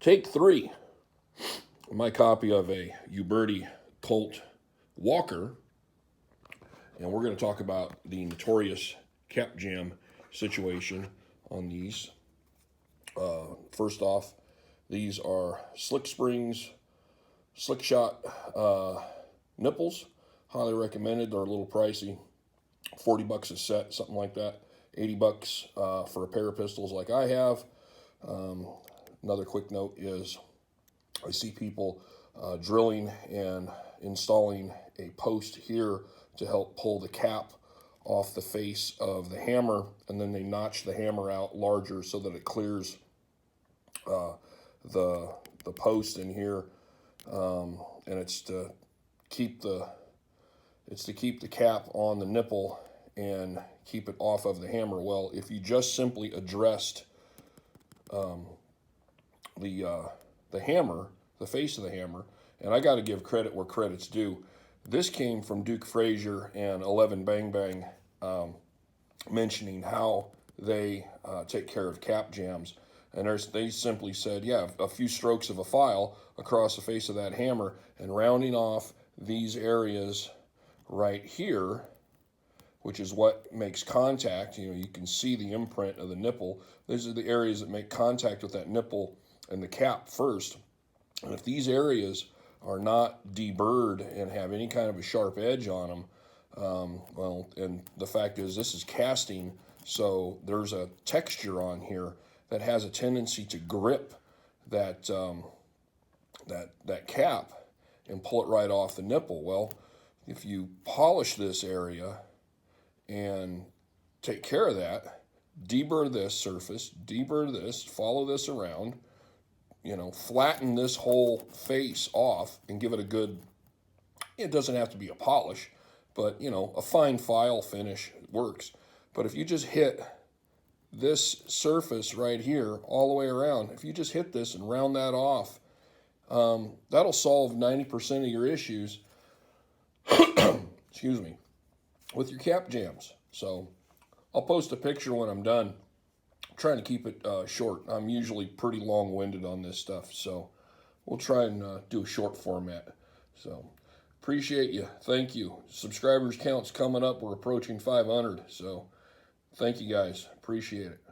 Take 3. My copy of a Uberti Walker, and we're going to talk about the notorious cap jam situation on these. First off, these are Slick Springs Slick Shot nipples. Highly recommended. They're a little pricey, $40 a set, something like that. $80 for a pair of pistols like I have. Another quick note is I see people drilling and installing a post here to help pull the cap off the face of the hammer, and then they notch the hammer out larger so that it clears the post in here, and it's to keep the cap on the nipple and keep it off of the hammer. Well, if you just simply addressed the hammer, the face of the hammer, and I got to give credit where credit's due. This came from Duke Frazier and 11 Bang Bang, mentioning how they take care of cap jams. And they simply said, yeah, a few strokes of a file across the face of that hammer and rounding off these areas right here, which is what makes contact. You know, you can see the imprint of the nipple. These are the areas that make contact with that nipple and the cap first. And if these areas are not deburred and have any kind of a sharp edge on them, well, and the fact is this is casting, so there's a texture on here that has a tendency to grip that that cap and pull it right off the nipple. Well, if you polish this area and take care of that, deburr this surface, deburr this, follow this around, you know, flatten this whole face off and give it a good, it doesn't have to be a polish, but, you know, a fine file finish works. But if you just hit this surface right here all the way around, if you just hit this and round that off, that'll solve 90% of your issues, excuse me, with your cap jams. So I'll post a picture when I'm done. I'm trying to keep it short. I'm usually pretty long-winded on this stuff, so we'll try and do a short format. So appreciate you. Thank you. Subscribers count's coming up. We're approaching 500, so thank you guys. Appreciate it.